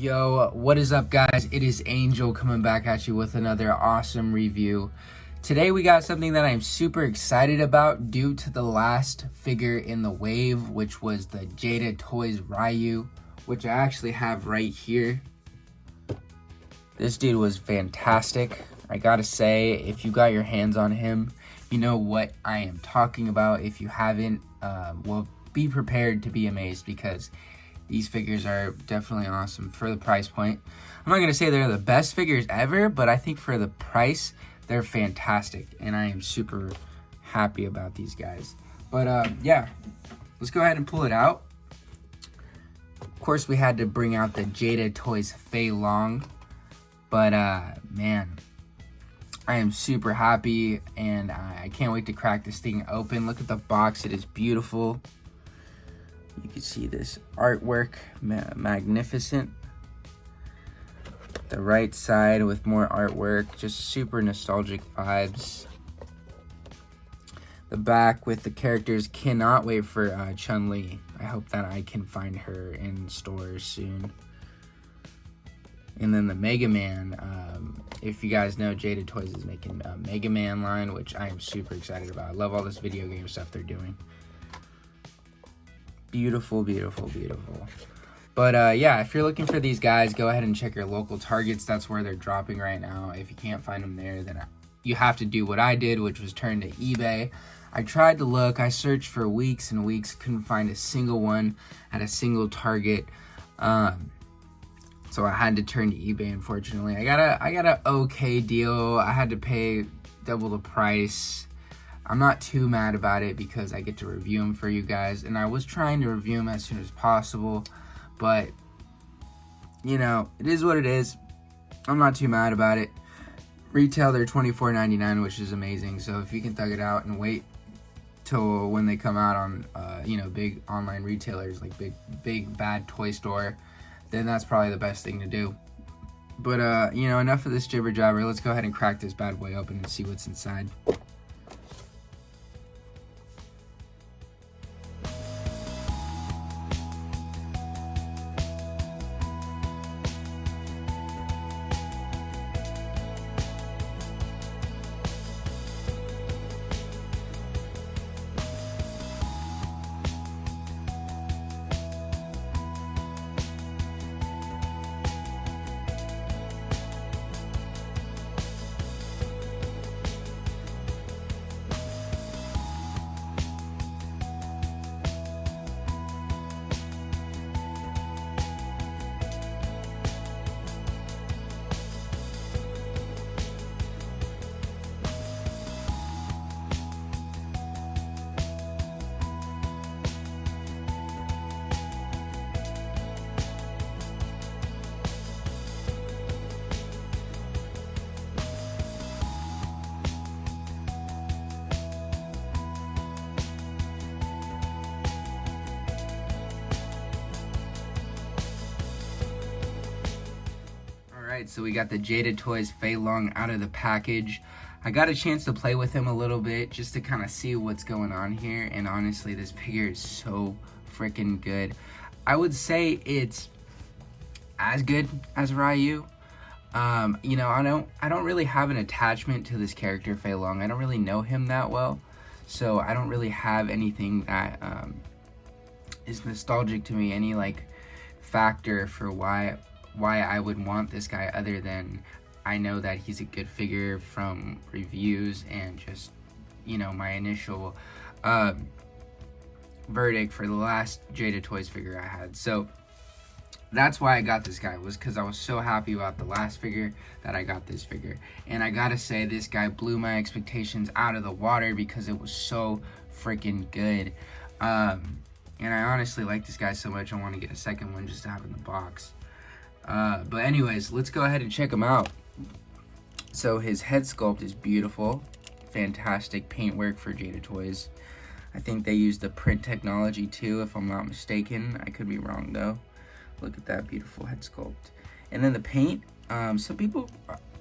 Yo, what is up, guys? It is Angel coming back at you with another awesome review. Today we got something that I'm super excited about due to the last figure in the wave, which was the Jada Toys Ryu, which I actually have right here. This dude was fantastic. I gotta say, if you got your hands on him, you know what I am talking about. If you haven't, well, be prepared to be amazed because these figures are definitely awesome for the price point. I'm not going to say they're the best figures ever, but I think for the price, they're fantastic. And I am super happy about these guys. But yeah, let's go ahead and pull it out. Of course, we had to bring out the Jada Toys Fei Long. But man, I am super happy and I can't wait to crack this thing open. Look at the box, it is beautiful. You can see this artwork, magnificent. The right side with more artwork, just super nostalgic vibes. The back with the characters, cannot wait for Chun-Li. I hope that I can find her in stores soon. And then the Mega Man, if you guys know, Jada Toys is making a Mega Man line, which I am super excited about. I love all this video game stuff they're doing. Beautiful, beautiful, beautiful. But yeah, if you're looking for these guys, go ahead and check your local Targets. That's where they're dropping right now. If you can't find them there, then you have to do what I did, which was turn to eBay. I tried to look, I searched for weeks and weeks, couldn't find a single one at a single Target. So I had to turn to eBay, unfortunately. I got a okay deal. I had to pay double the price. I'm not too mad about it because I get to review them for you guys. And I was trying to review them as soon as possible. But, you know, it is what it is. I'm not too mad about it. Retail, they're $24.99, which is amazing. So if you can thug it out and wait till when they come out on, you know, big online retailers like big bad toy store, then that's probably the best thing to do. But, you know, enough of this jibber jabber. Let's go ahead and crack this bad boy open and see what's inside. Alright, so we got the Jada Toys Fei Long out of the package. I got a chance to play with him a little bit just to kind of see what's going on here, and honestly, this figure is so freaking good. I would say it's as good as Ryu. You know, I don't really have an attachment to this character, Fei Long. I don't really know him that well, so I don't really have anything that is nostalgic to me, any like factor for why I would want this guy other than I know that he's a good figure from reviews and just, you know, my initial verdict for the last Jada Toys figure I had. So that's why I got this guy, was because I was so happy about the last figure that I got this figure. And I gotta say, this guy blew my expectations out of the water because it was so freaking good. And I honestly like this guy so much I want to get a second one just to have in the box. But anyways, let's go ahead and check him out. So his head sculpt is beautiful. Fantastic paintwork for Jada Toys. I think they used the print technology too, if I'm not mistaken. I could be wrong though. Look at that beautiful head sculpt. And then the paint, some people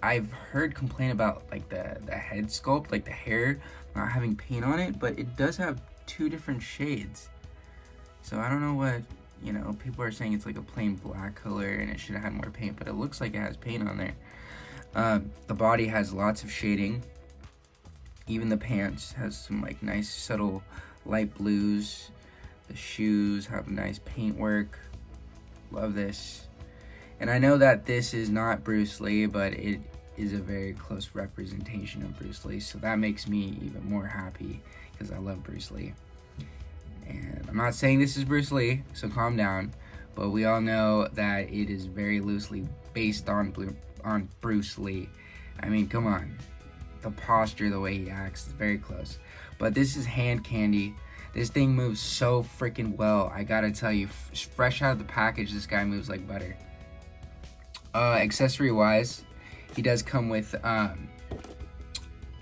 I've heard complain about like the head sculpt, like the hair not having paint on it, but it does have two different shades. So I don't know You know, people are saying it's like a plain black color and it should have had more paint, but it looks like it has paint on there. The body has lots of shading. Even the pants has some like nice subtle light blues. The shoes have nice paintwork. Love this. And I know that this is not Bruce Lee, but it is a very close representation of Bruce Lee, so that makes me even more happy because I love Bruce Lee. And I'm not saying this is Bruce Lee, so calm down, but we all know that it is very loosely based on Bruce Lee. I mean, come on. The posture, the way he acts is very close. But this is hand candy. This thing moves so freaking well. I gotta tell you, fresh out of the package, this guy moves like butter. Accessory wise, he does come with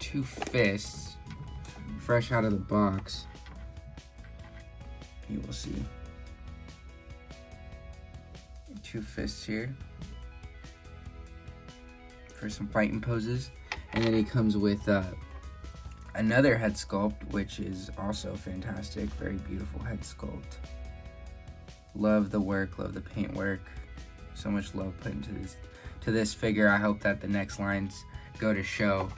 2 fists fresh out of the box. You will see 2 fists here for some fighting poses. And then it comes with another head sculpt, which is also fantastic. Very beautiful head sculpt. Love the work, love the paint work. So much love put into this figure. I hope that the next lines go to show,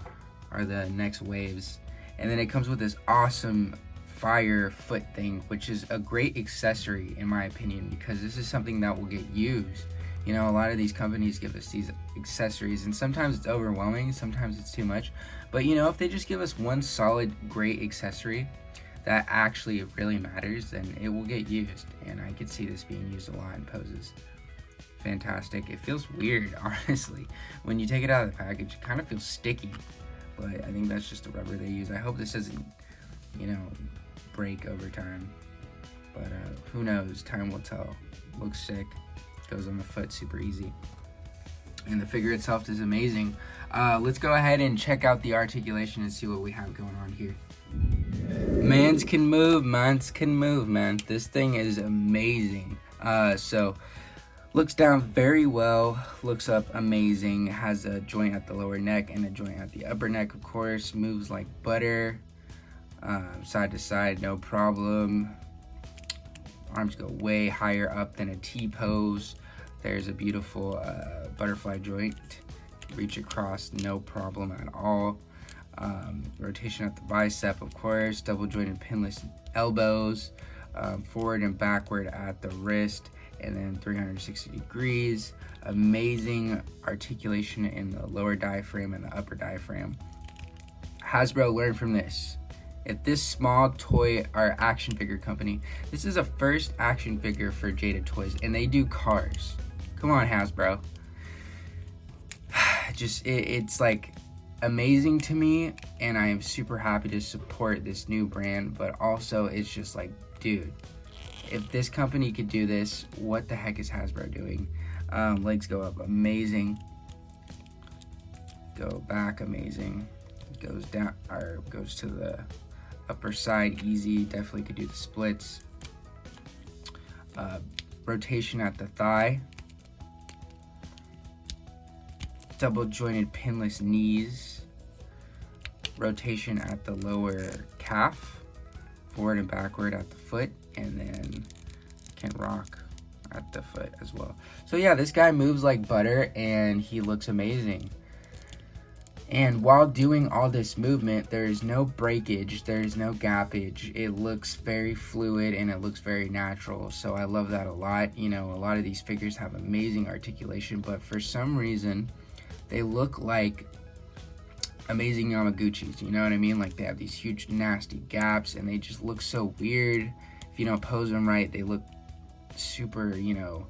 or the next waves. And then it comes with this awesome fire foot thing, which is a great accessory in my opinion, because this is something that will get used. You know, a lot of these companies give us these accessories, and sometimes it's overwhelming, sometimes it's too much. But you know, if they just give us one solid, great accessory that actually really matters, then it will get used. And I could see this being used a lot in poses. Fantastic. It feels weird, honestly. When you take it out of the package, it kind of feels sticky. But I think that's just the rubber they use. I hope this doesn't, you know, break over time. But who knows? Time will tell. Looks sick. Goes on the foot super easy, and the figure itself is amazing. Let's go ahead and check out the articulation and see what we have going on here. Mans can move, man. This thing is amazing. So looks down very well, looks up amazing, has a joint at the lower neck and a joint at the upper neck, of course. Moves like butter, side to side, no problem. Arms go way higher up than a T-pose. There's a beautiful butterfly joint. Reach across, no problem at all. Rotation at the bicep, of course. Double jointed pinless elbows. Forward and backward at the wrist. And then 360 degrees. Amazing articulation in the lower diaphragm and the upper diaphragm. Hasbro learned from this. If this small toy or action figure company, this is a first action figure for Jada Toys, and they do cars. Come on, Hasbro. It's like amazing to me, and I am super happy to support this new brand, but also it's just like, dude, if this company could do this, what the heck is Hasbro doing? Legs go up, amazing. Go back, amazing. Goes down, or goes to the upper side, easy. Definitely could do the splits. Rotation at the thigh. Double jointed pinless knees. Rotation at the lower calf. Forward and backward at the foot, and then can rock at the foot as well. So yeah, this guy moves like butter and he looks amazing. And while doing all this movement, there is no breakage, there is no gappage. It looks very fluid and it looks very natural. So I love that a lot. You know, a lot of these figures have amazing articulation, but for some reason, they look like amazing Yamaguchis. You know what I mean? Like they have these huge nasty gaps and they just look so weird. If you don't pose them right, they look super, you know,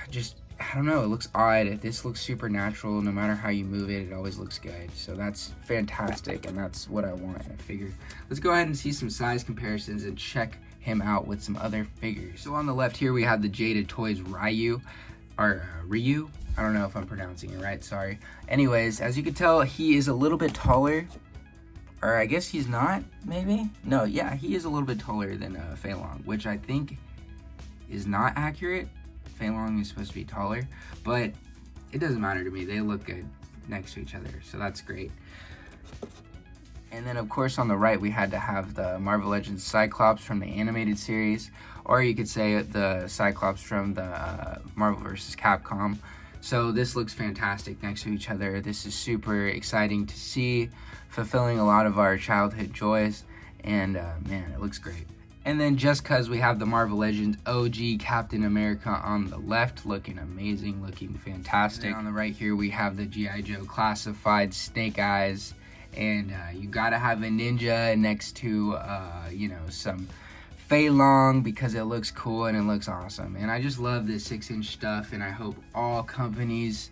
just, I don't know, it looks odd. This looks super natural. No matter how you move it, it always looks good. So that's fantastic, and that's what I want in a figure. Let's go ahead and see some size comparisons and check him out with some other figures. So on the left here, we have the Jada Toys Ryu. I don't know if I'm pronouncing it right, sorry. Anyways, as you can tell, he is a little bit taller. Or I guess he's not, maybe? No, yeah, he is a little bit taller than Fei Long, which I think is not accurate. Fei Long is supposed to be taller, but it doesn't matter to me. They look good next to each other, so that's great. And then, of course, on the right, we had to have the Marvel Legends Cyclops from the animated series, or you could say the Cyclops from the Marvel vs. Capcom. So this looks fantastic next to each other. This is super exciting to see, fulfilling a lot of our childhood joys, and man, it looks great. And then just because we have the Marvel Legends OG Captain America on the left, looking amazing, looking fantastic. And on the right here, we have the G.I. Joe Classified Snake Eyes. And you gotta have a ninja next to, you know, some Fei Long, because it looks cool and it looks awesome. And I just love this 6-inch stuff, and I hope all companies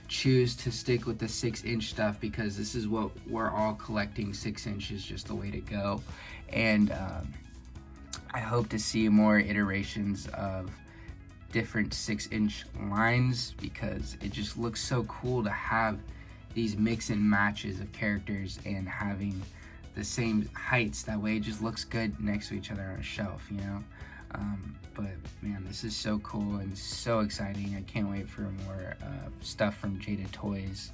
choose to stick with the 6-inch stuff, because this is what we're all collecting. 6 inches is just the way to go. And I hope to see more iterations of different 6-inch lines, because it just looks so cool to have these mix and matches of characters and having the same heights. That way it just looks good next to each other on a shelf, you know. But man, this is so cool and so exciting. I can't wait for more stuff from Jada Toys.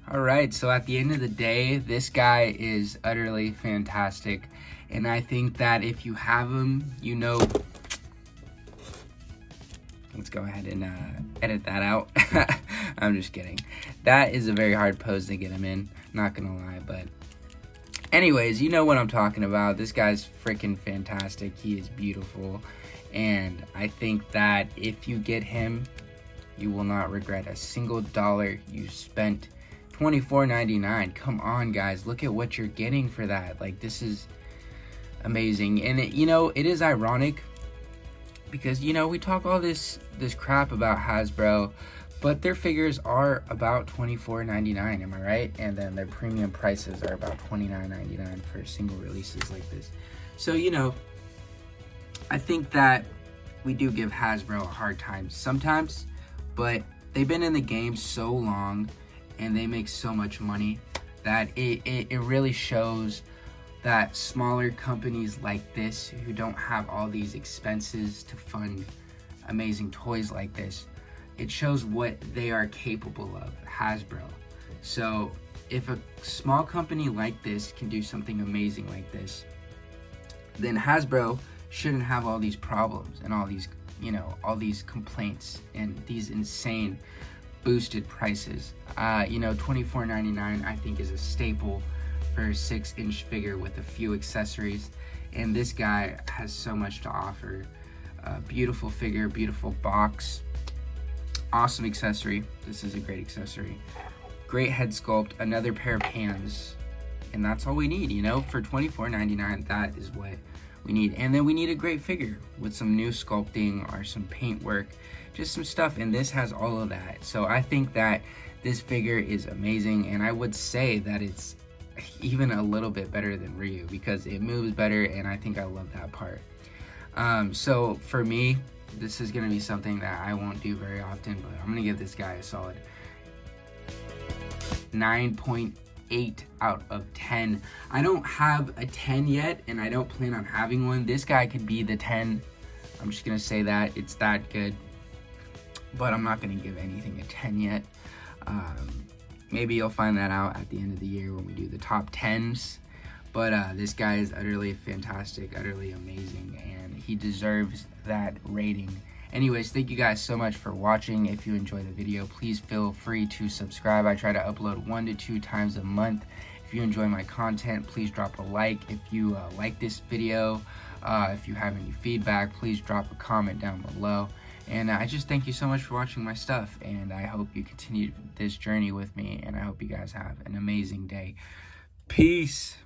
All right, so at the end of the day, this guy is utterly fantastic, and I think that if you have him, you know, let's go ahead and edit that out. I'm just kidding. That is a very hard pose to get him in, not gonna lie. But anyways, you know what I'm talking about. This guy's freaking fantastic. He is beautiful. And I think that if you get him, you will not regret a single dollar you spent. $24.99. Come on, guys. Look at what you're getting for that. Like, this is amazing. And, you know, it is ironic, because, you know, we talk all this crap about Hasbro, but their figures are about $24.99, am I right? And then their premium prices are about $29.99 for single releases like this. So, you know, I think that we do give Hasbro a hard time sometimes, but they've been in the game so long and they make so much money that it really shows that smaller companies like this, who don't have all these expenses to fund amazing toys like this, it shows what they are capable of, Hasbro. So if a small company like this can do something amazing like this, then Hasbro shouldn't have all these problems and all these, you know, all these complaints and these insane boosted prices. You know, $24.99 I think is a staple for a 6-inch figure with a few accessories, and this guy has so much to offer. Beautiful figure, beautiful box, awesome accessory. This is a great accessory. Great head sculpt, another pair of hands, and that's all we need, you know. For $24.99, that is what we need. And then we need a great figure with some new sculpting or some paint work, just some stuff, and this has all of that. So I think that this figure is amazing, and I would say that it's even a little bit better than Ryu, because it moves better, and I think I love that part. So for me, this is gonna be something that I won't do very often, but I'm gonna give this guy a solid 9.8 out of 10. I don't have a 10 yet, and I don't plan on having one. This guy could be the 10. I'm just gonna say that it's that good, but I'm not gonna give anything a 10 yet. Maybe you'll find that out at the end of the year when we do the top 10s. But this guy is utterly fantastic, utterly amazing, and he deserves that rating. Anyways, thank you guys so much for watching. If you enjoyed the video, please feel free to subscribe. I try to upload 1 to 2 times a month. If you enjoy my content, please drop a like. If you like this video, if you have any feedback, please drop a comment down below. And I just thank you so much for watching my stuff, and I hope you continue this journey with me, and I hope you guys have an amazing day. Peace.